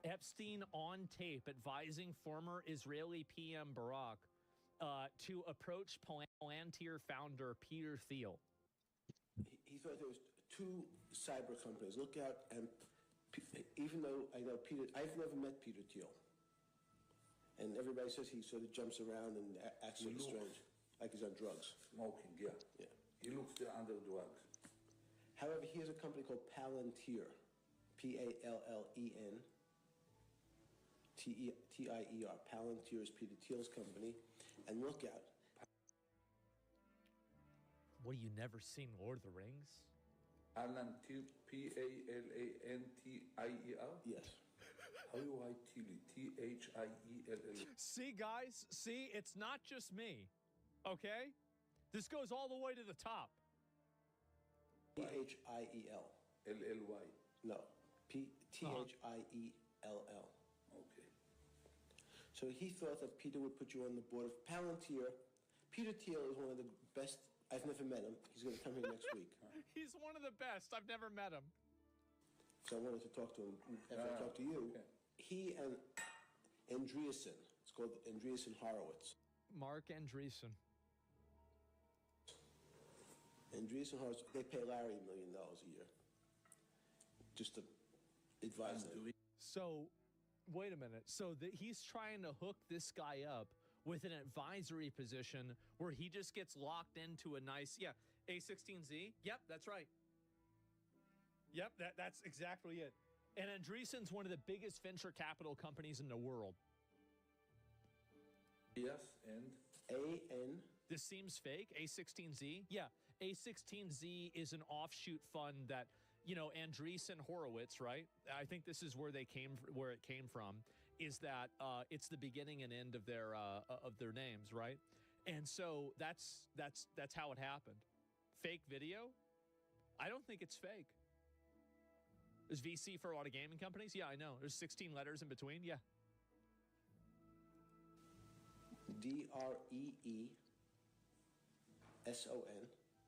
Epstein on tape advising former Israeli PM Barak to approach Palantir founder Peter Thiel. He thought there was two cyber companies. Look out, and even though I know Peter, I've never met Peter Thiel. And everybody says he sort of jumps around and acts sort of strange, like he's on drugs. Smoking, yeah. Yeah. He looks under drugs. However, he has a company called Palantir, P-A-L-L-E-N. T-I-E-R. Palantir is Peter Thiel's company. And look out. What, you never seen Lord of the Rings? Palantir, P-A-L-A-N-T-I-E-R? Yes. How do you write Thiel? T-H-I-E-L-L. See, guys? See, it's not just me. Okay? This goes all the way to the top. T-H-I-E-L. L-L-Y. No. T-H-I-E-L-L. Okay. So he thought that Peter would put you on the board of Palantir. Peter Thiel is one of the best. I've never met him. He's going to come here next week. He's one of the best. I've never met him. So I wanted to talk to him after I talked to you. Okay. He and Andreessen, it's called Andreessen Horowitz. Mark Andreessen. Andreessen Horowitz, they pay Larry $1 million a year just to advise them. So, wait a minute. So he's trying to hook this guy up with an advisory position where he just gets locked into a nice, A16Z. Yep, that's right. Yep, that's exactly it. And Andreessen's one of the biggest venture capital companies in the world. Yes, and? A-N. This seems fake. A16Z? Yeah, A16Z is an offshoot fund that, you know, Andreessen Horowitz, right? I think this is where it came from, is that it's the beginning and end of their names, right? And so that's how it happened. Fake video? I don't think it's fake. There's VC for a lot of gaming companies. Yeah, I know. There's 16 letters in between. Yeah. D-R-E-E-S-O-N,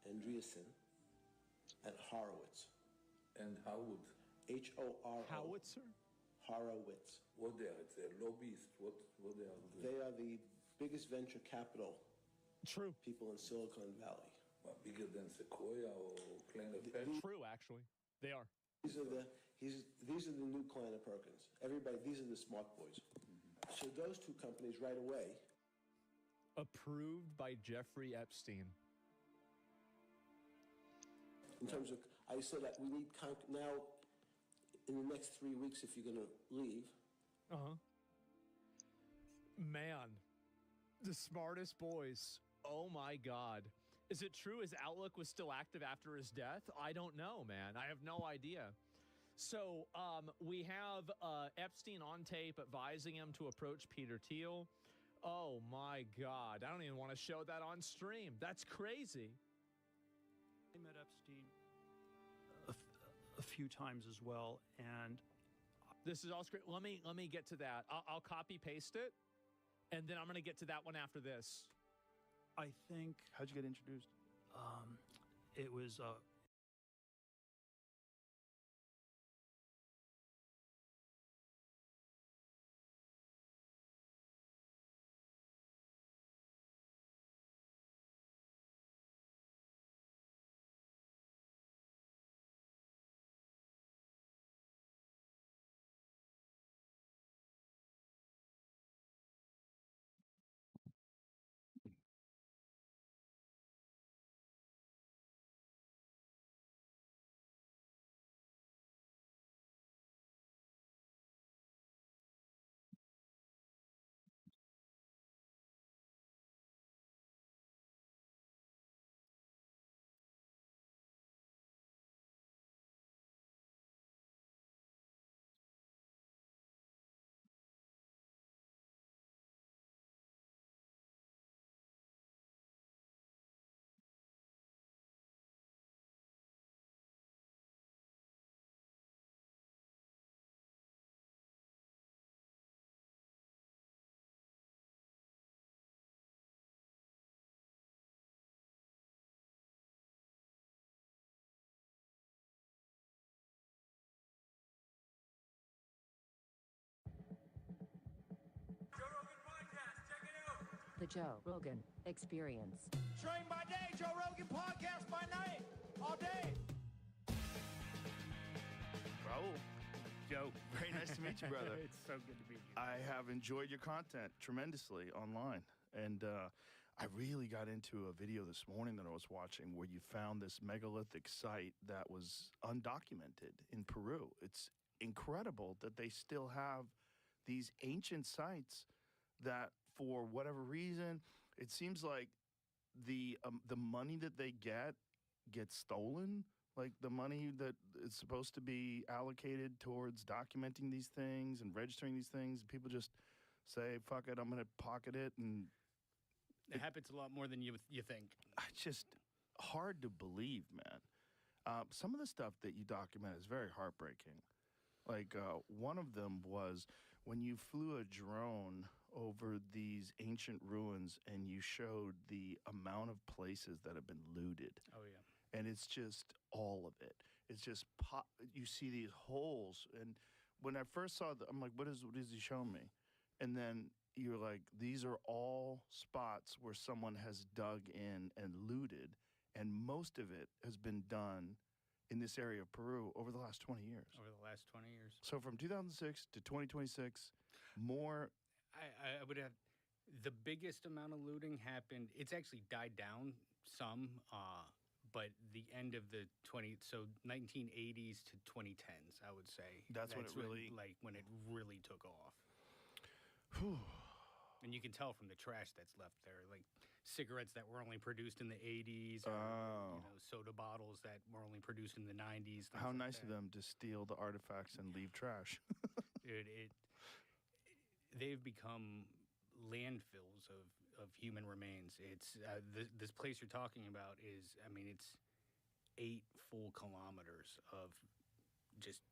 Andreessen, and Horowitz. And Howard. H-O-R-O. Howitzer? Horowitz. What they are? It's a lobbyist. What they are doing? They are the biggest venture capital people in Silicon Valley. Well, bigger than Sequoia or Planet Pet? True, actually. They are. These are the new Kleiner Perkins. Everybody, these are the smart boys. Mm-hmm. So those two companies right away. Approved by Jeffrey Epstein. In terms of, I said that we need now, in the next 3 weeks, if you're going to leave. Man, the smartest boys. Oh my God. Is it true his Outlook was still active after his death? I don't know, man. I have no idea. So we have Epstein on tape advising him to approach Peter Thiel. Oh my God. I don't even want to show that on stream. That's crazy. I met Epstein a few times as well, and this is all great. Let me get to that. I'll copy paste it, and then I'm going to get to that one after this. I think. How'd you get introduced? It was The Joe Rogan Experience. Train by day, Joe Rogan podcast by night, all day. Raul, Joe, very nice to meet you, brother. It's so good to meet you. I have enjoyed your content tremendously online. And I really got into a video this morning that I was watching where you found this megalithic site that was undocumented in Peru. It's incredible that they still have these ancient sites that, for whatever reason, it seems like the money that they gets stolen. Like the money that is supposed to be allocated towards documenting these things and registering these things, people just say, fuck it, I'm going to pocket it. And it happens a lot more than you think. It's just hard to believe, man. Some of the stuff that you document is very heartbreaking. Like one of them was when you flew a drone over these ancient ruins and you showed the amount of places that have been looted. Oh, yeah. And it's just all of it. It's just you see these holes. And when I first saw I'm like, what is he showing me? And then you're like, these are all spots where someone has dug in and looted. And most of it has been done in this area of Peru over the last 20 years. Over the last 20 years. So from 2006 to 2026, more. I would have the biggest amount of looting happened. It's actually died down some, but the end of the 1980s to 2010s, I would say. That's when it really, when it really took off. Whew. And you can tell from the trash that's left there, like cigarettes that were only produced in the 80s, or soda bottles that were only produced in the 90s. How nice of them to steal the artifacts and leave trash. Dude, they've become landfills of human remains. It's this place you're talking about is, it's 8 full kilometers of just,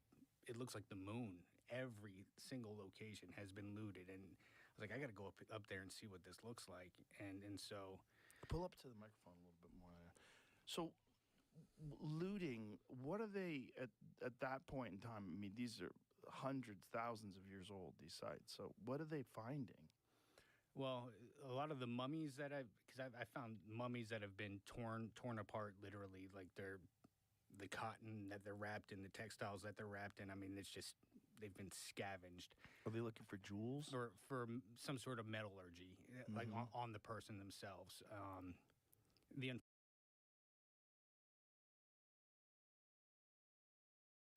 it looks like the moon. Every single location has been looted, and I was like, I got to go up there and see what this looks like, and so pull up to the microphone a little bit more. So looting, what are they at that point in time? I mean, these are hundreds, thousands of years old, these sites. So what are they finding? Well, a lot of the mummies that I found mummies that have been torn apart, literally, like the cotton that they're wrapped in, the textiles that they're wrapped in. It's just, they've been scavenged. Are they looking for jewels? Or for some sort of metallurgy, like on the person themselves.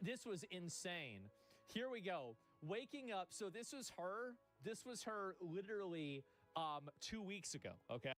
This was insane. Here we go. Waking up. So this was her. This was her literally 2 weeks ago. Okay.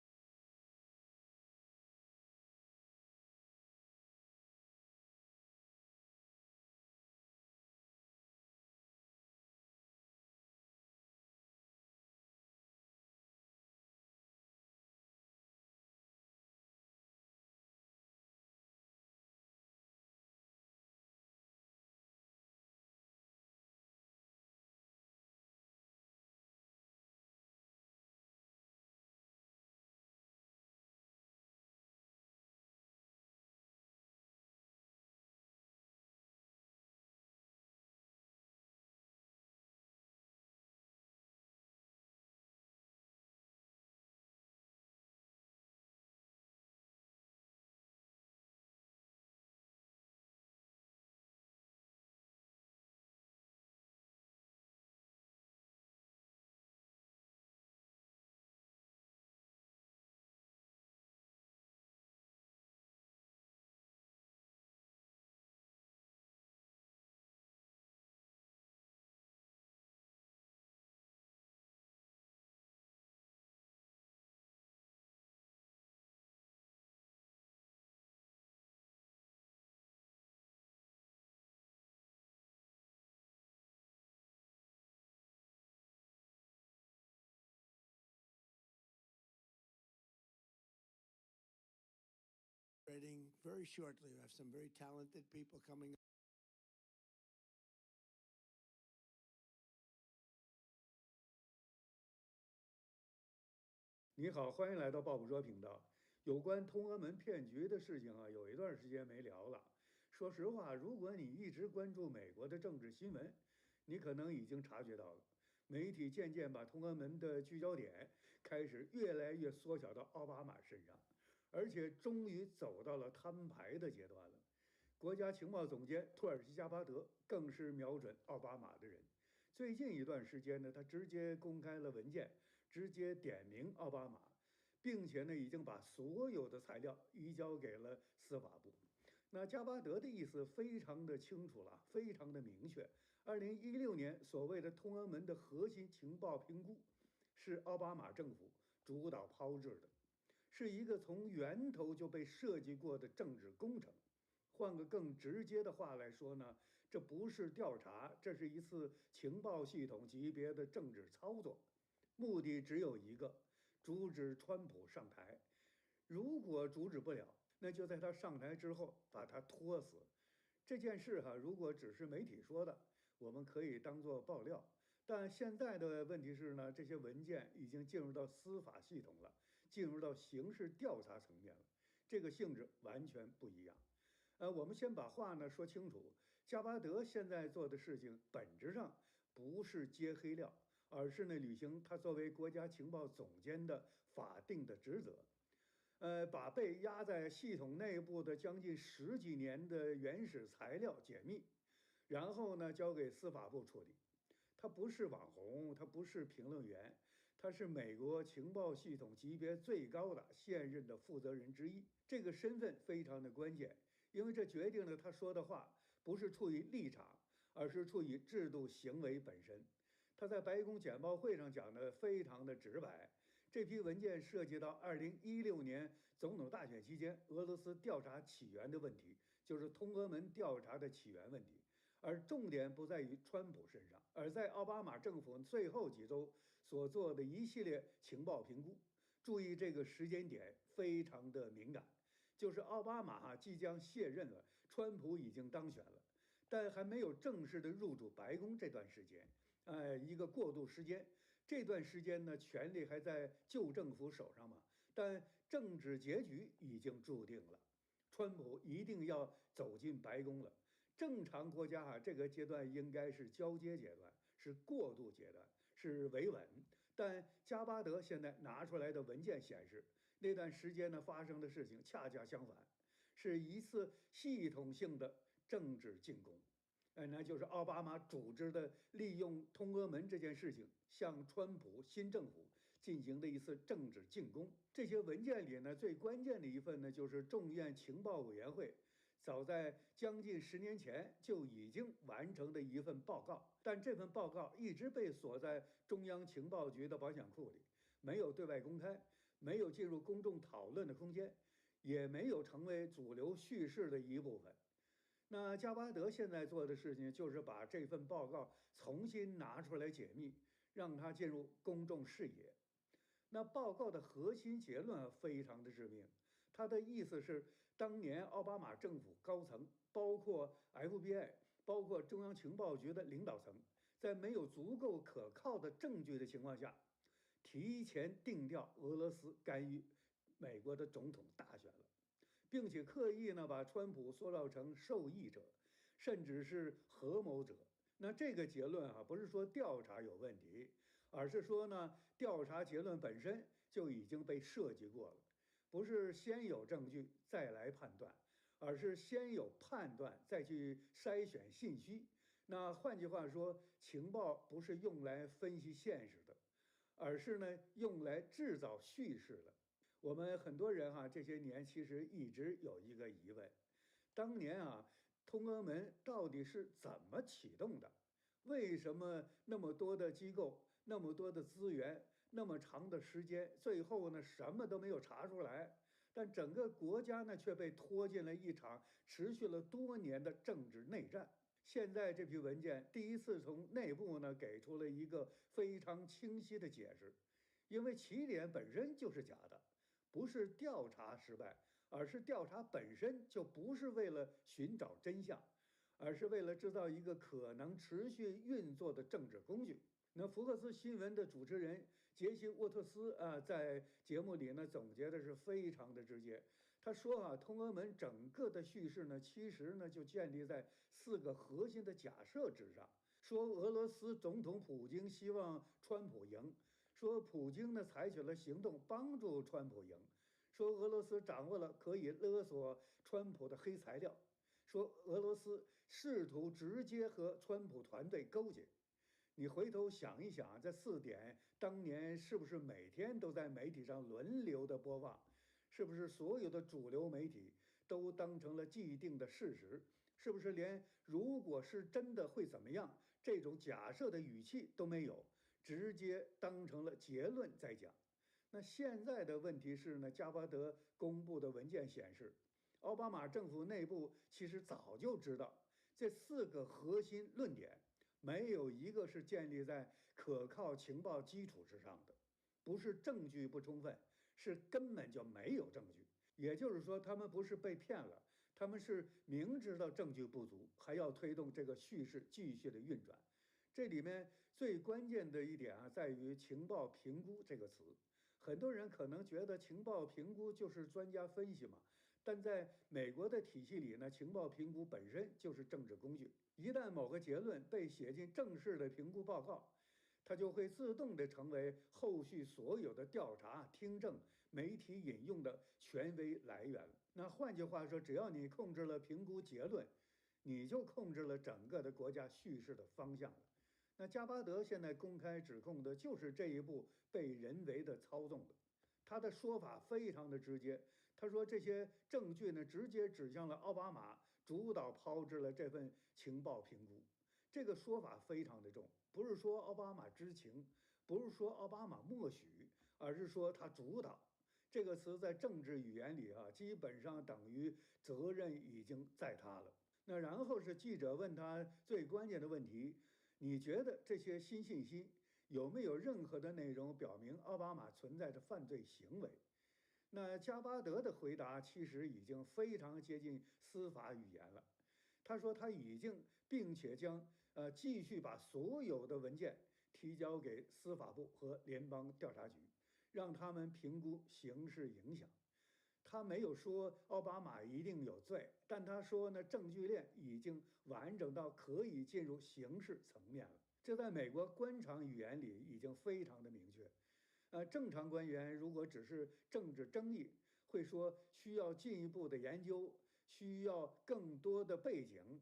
Very shortly. We have some very talented people coming. 你好，欢迎来到鲍捕捉频道。有关通俄门骗局的事情啊，有一段时间没聊了。说实话，如果你一直关注美国的政治新闻，你可能已经察觉到了，媒体渐渐把通俄门的聚焦点开始越来越缩小到奥巴马身上，而且终于走到了摊牌的阶段了。国家情报总监托尔西加巴德更是瞄准奥巴马的人。最近一段时间呢，他直接公开了文件，直接点名奥巴马，并且呢，已经把所有的材料移交给了司法部。那加巴德的意思非常的清楚了，非常的明确。2016年所谓的通俄门的核心情报评估，是奥巴马政府主导炮制的，是一个从源头就被设计过的政治工程。换个更直接的话来说呢，这不是调查，这是一次情报系统级别的政治操作，目的只有一个：阻止川普上台。如果阻止不了，那就在他上台之后把他拖死。这件事如果只是媒体说的，我们可以当作爆料。但现在的问题是呢，这些文件已经进入到司法系统了，进入到刑事调查层面了，这个性质完全不一样。我们先把话呢说清楚，加巴德现在做的事情本质上不是揭黑料，而是呢履行他作为国家情报总监的法定的职责。把被压在系统内部的将近10几年的原始材料解密，然后呢交给司法部处理。他不是网红，他不是评论员，他是美国情报系统级别最高的现任的负责人之一。这个身份非常的关键，因为这决定了他说的话不是出于立场，而是出于制度行为本身。他在白宫简报会上讲的非常的直白。这批文件涉及到2016年总统大选期间俄罗斯调查起源的问题，就是通俄门调查的起源问题，而重点不在于川普身上，而在奥巴马政府最后几周所做的一系列情报评估。注意这个时间点非常的敏感，就是奥巴马即将卸任了，川普已经当选了，但还没有正式的入主白宫这段时间，一个过渡时间。这段时间呢，权力还在旧政府手上嘛，但政治结局已经注定了，川普一定要走进白宫了。正常国家这个阶段应该是交接阶段，是过渡阶段，是维稳。但加巴德现在拿出来的文件显示，那段时间呢发生的事情恰恰相反，是一次系统性的政治进攻。那就是奥巴马组织的利用通俄门这件事情向川普新政府进行的一次政治进攻。这些文件里呢，最关键的一份呢，就是众院情报委员会早在将近10年前就已经完成的一份报告，但这份报告一直被锁在中央情报局的保险库里，没有对外公开，没有进入公众讨论的空间，也没有成为主流叙事的一部分。那加巴德现在做的事情就是把这份报告重新拿出来解密，让它进入公众视野。那报告的核心结论非常的致命，他的意思是，当年奥巴马政府高层，包括 FBI， 包括中央情报局的领导层，在没有足够可靠的证据的情况下，提前定调俄罗斯干预美国的总统大选了，并且刻意呢把川普塑造成受益者，甚至是合谋者。那这个结论不是说调查有问题，而是说呢调查结论本身就已经被设计过了，不是先有证据再来判断，而是先有判断再去筛选信息。那换句话说，情报不是用来分析现实的，而是呢用来制造叙事的。我们很多人这些年其实一直有一个疑问，当年通俄门到底是怎么启动的？为什么那么多的机构，那么多的资源，那么长的时间，最后呢什么都没有查出来？但整个国家呢却被拖进了一场持续了多年的政治内战。现在这批文件第一次从内部呢给出了一个非常清晰的解释，因为起点本身就是假的，不是调查失败，而是调查本身就不是为了寻找真相，而是为了制造一个可能持续运作的政治工具。那福克斯新闻的主持人杰西·沃特斯在节目里呢总结的是非常的直接。他说通俄门整个的叙事呢，其实呢就建立在4个核心的假设之上。说俄罗斯总统普京希望川普赢，说普京呢采取了行动帮助川普赢，说俄罗斯掌握了可以勒索川普的黑材料，说俄罗斯试图直接和川普团队勾结。你回头想一想，这4点当年是不是每天都在媒体上轮流的播放？是不是所有的主流媒体都当成了既定的事实？是不是连如果是真的会怎么样这种假设的语气都没有，直接当成了结论在讲？那现在的问题是呢，加巴德公布的文件显示，奥巴马政府内部其实早就知道这4个核心论点，没有一个是建立在可靠情报基础之上的，不是证据不充分，是根本就没有证据。也就是说，他们不是被骗了，他们是明知道证据不足，还要推动这个叙事继续的运转。这里面最关键的一点啊，在于情报评估这个词。很多人可能觉得情报评估就是专家分析嘛，但在美国的体系里呢，情报评估本身就是政治工具。一旦某个结论被写进正式的评估报告，它就会自动的成为后续所有的调查、听证、媒体引用的权威来源了。那换句话说，只要你控制了评估结论，你就控制了整个的国家叙事的方向了。那加巴德现在公开指控的就是这一步被人为的操纵的。他的说法非常的直接，他说这些证据呢，直接指向了奥巴马主导抛掷了这份情报评估。这个说法非常的重，不是说奥巴马知情，不是说奥巴马默许，而是说他主导。这个词在政治语言里啊，基本上等于责任已经在他了。那然后是记者问他最关键的问题，你觉得这些新信息有没有任何的内容表明奥巴马存在着犯罪行为？那加巴德的回答其实已经非常接近司法语言了。他说他已经并且将继续把所有的文件提交给司法部和联邦调查局，让他们评估刑事影响。他没有说奥巴马一定有罪，但他说呢，证据链已经完整到可以进入刑事层面了。这在美国官场语言里已经非常的明确。正常官员如果只是政治争议，会说需要进一步的研究，需要更多的背景。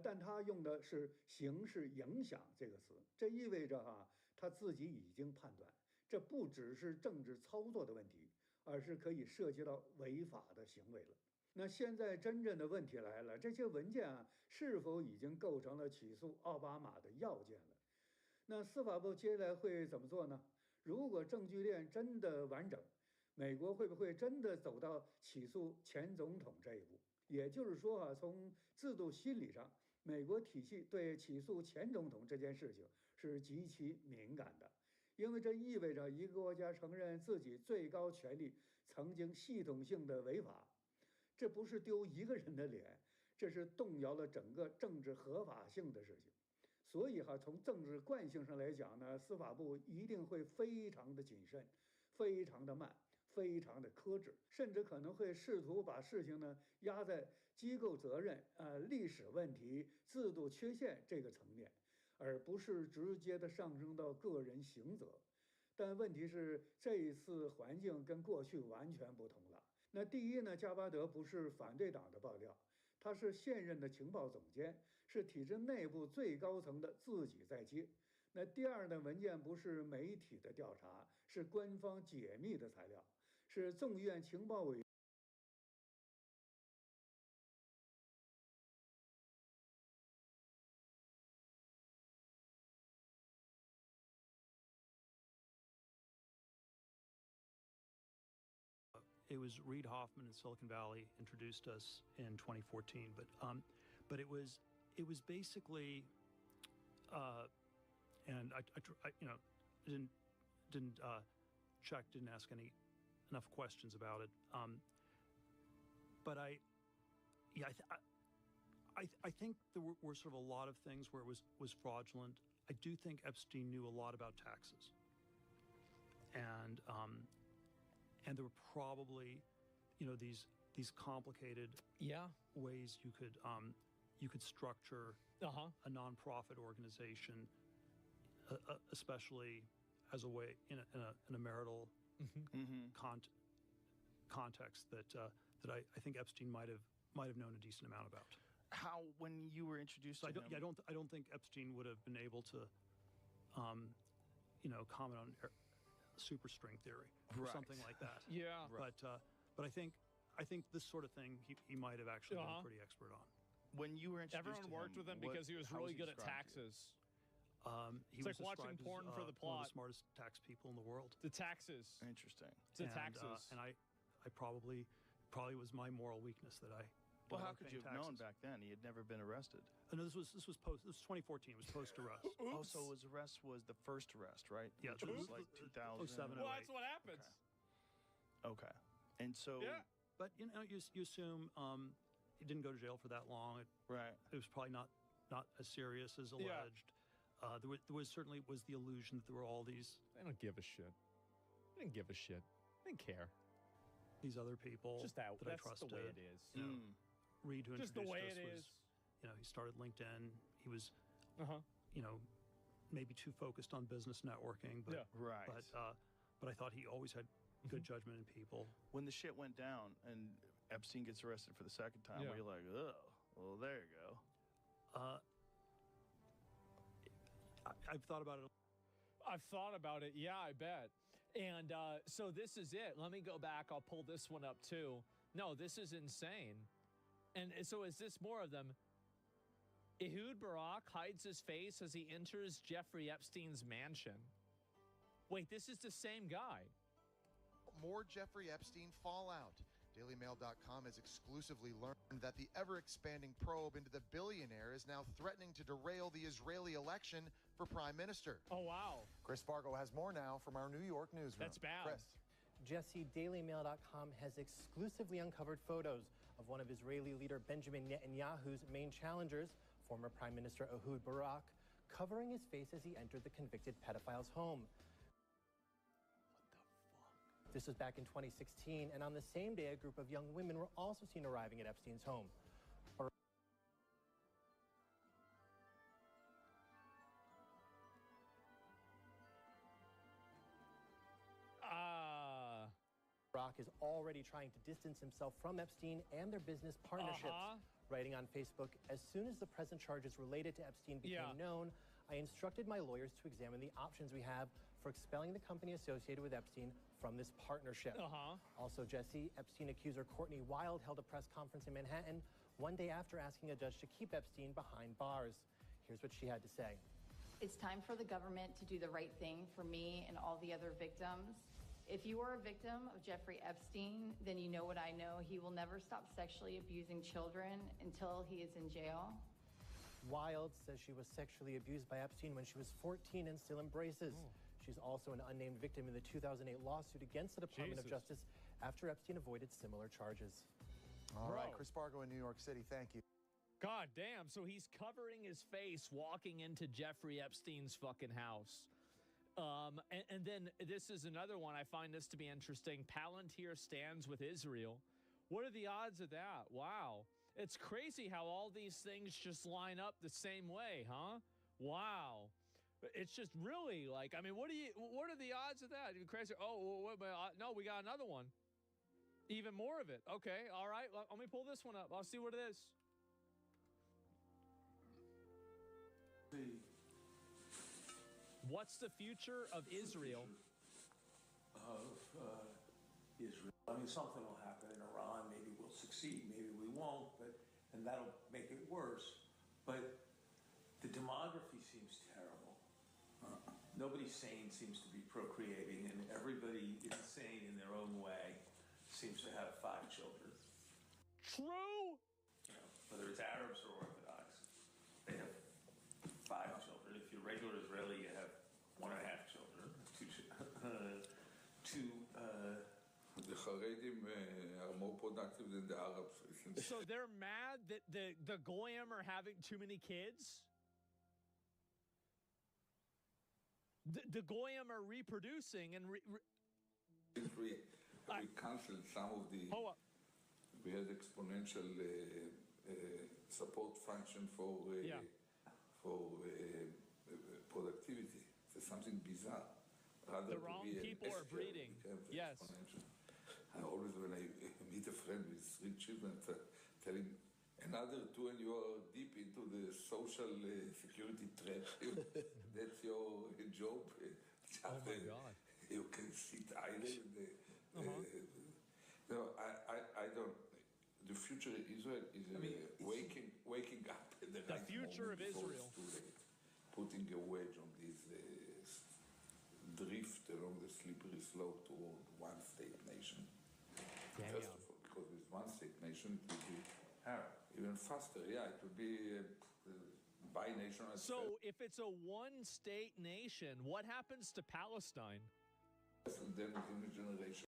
但他用的是刑事影响这个词，这意味着他自己已经判断，这不只是政治操作的问题，而是可以涉及到违法的行为了。那现在真正的问题来了，这些文件是否已经构成了起诉奥巴马的要件了？那司法部接下来会怎么做呢？如果证据链真的完整，美国会不会真的走到起诉前总统这一步？也就是说从制度心理上，美国体系对起诉前总统这件事情是极其敏感的，因为这意味着一个国家承认自己最高权力曾经系统性的违法，这不是丢一个人的脸，这是动摇了整个政治合法性的事情。所以从政治惯性上来讲呢，司法部一定会非常的谨慎，非常的慢，非常的克制，甚至可能会试图把事情呢压在机构责任、历史问题、制度缺陷这个层面，而不是直接的上升到个人刑责。但问题是，这一次环境跟过去完全不同了。那第一呢，加巴德不是反对党的爆料，他是现任的情报总监，是体制内部最高层的自己在接。那第二呢，文件不是媒体的调查，是官方解密的材料，是众议院情报委员。It was Reid Hoffman in Silicon Valley introduced us in 2014, but it was basically, and I didn't check, didn't ask enough questions about it, but I think there were sort of a lot of things where it was fraudulent. I do think Epstein knew a lot about taxes, and there were probably, these complicated ways you could structure a nonprofit organization, especially as a way in a marital context that I think Epstein might have known a decent amount about. How, when you were introduced to him? I don't think Epstein would have been able to, comment on superstring theory or something like that. Yeah. Right. But I think this sort of thing he might have actually been pretty expert on. When you were introduced Everyone worked with him because he was really good at taxes. He It's was like watching described porn as, for the one of plot. the smartest tax people in the world. The taxes. Interesting. It's the taxes. And I probably was my moral weakness that I. Well, how could you have known back then? He had never been arrested. No, this was 2014. It was post arrest. Oh, so his arrest was the first arrest, right? Yeah, which was like 2007. Well, that's what happens. Okay. And so. Yeah. But you assume he didn't go to jail for that long. It was probably not as serious as alleged. Yeah. There was certainly the illusion that there were all these. They don't give a shit. They didn't give a shit. They didn't care. These other people just that I trusted. The way it is. Reed, who just the way introduced it us, is. He started LinkedIn. He was, maybe too focused on business networking. But, but I thought he always had good judgment in people. When the shit went down and Epstein gets arrested for the second time, were you like, oh, well, there you go? I've thought about it. I've thought about it. Yeah, I bet. And so this is it. Let me go back. I'll pull this one up too. No, this is insane. And so is this more of them? Ehud Barak hides his face as he enters Jeffrey Epstein's mansion. Wait, this is the same guy. More Jeffrey Epstein fallout. DailyMail.com has exclusively learned that the ever-expanding probe into the billionaire is now threatening to derail the Israeli election for prime minister. Oh, wow. Chris Fargo has more now from our New York newsroom. That's bad. Chris. Jesse, DailyMail.com has exclusively uncovered photos of one of Israeli leader Benjamin Netanyahu's main challengers, former Prime Minister Ehud Barak, covering his face as he entered the convicted pedophile's home. This was back in 2016, and on the same day, a group of young women were also seen arriving at Epstein's home. Barak is already trying to distance himself from Epstein and their business partnerships. Writing on Facebook, as soon as the present charges related to Epstein became known, I instructed my lawyers to examine the options we have for expelling the company associated with Epstein from this partnership. Also, Jesse, Epstein accuser Courtney Wild held a press conference in Manhattan one day after asking a judge to keep Epstein behind bars. Here's what she had to say. It's time for the government to do the right thing for me and all the other victims. If you are a victim of Jeffrey Epstein, then you know what I know. He will never stop sexually abusing children until he is in jail. Wild says she was sexually abused by Epstein when she was 14 and still embraces. She's also an unnamed victim in the 2008 lawsuit against the Department of Justice after Epstein avoided similar charges. All right, Chris Fargo in New York City, thank you. God damn, so he's covering his face walking into Jeffrey Epstein's fucking house. And then this is another one. I find this to be interesting. Palantir stands with Israel. What are the odds of that? Wow. It's crazy how all these things just line up the same way, huh? Wow. It's just really like, I mean, what are the odds of that? You're crazy. Oh, no, we got another one. Even more of it. Okay, all right. Let me pull this one up. I'll see what it is. What's the future of Israel? Israel. I mean, something will happen in Iran. Maybe we'll succeed. Maybe we won't. And that'll make it worse. But the demography seems terrible. Nobody sane seems to be procreating, and everybody insane in their own way seems to have 5 children. True. Whether it's Arabs or Orthodox, they have 5 children. If you're regular Israeli, you have 1.5 children. The Haredim are more productive than the Arabs. So they're mad that the Goyim are having too many kids? The Goyim are reproducing and we canceled some of the. We had exponential support function for productivity. It's something bizarre. rather The to wrong be an people are S curve, breeding. become Yes. exponential. I always, when I meet a friend with 3 children, telling another 2 and you are deep into the social security trap. That's your job. Just, Oh my God. You can sit idle. No, I don't. The future of Israel is waking up at the right future moment of before Israel. it's too late. Putting a wedge on this drift along the slippery slope toward one-state nation. First of all, because with one-state nation, it will be even faster. Yeah, it will be bi-national. So if it's a one-state nation, what happens to Palestine? Then within a generation.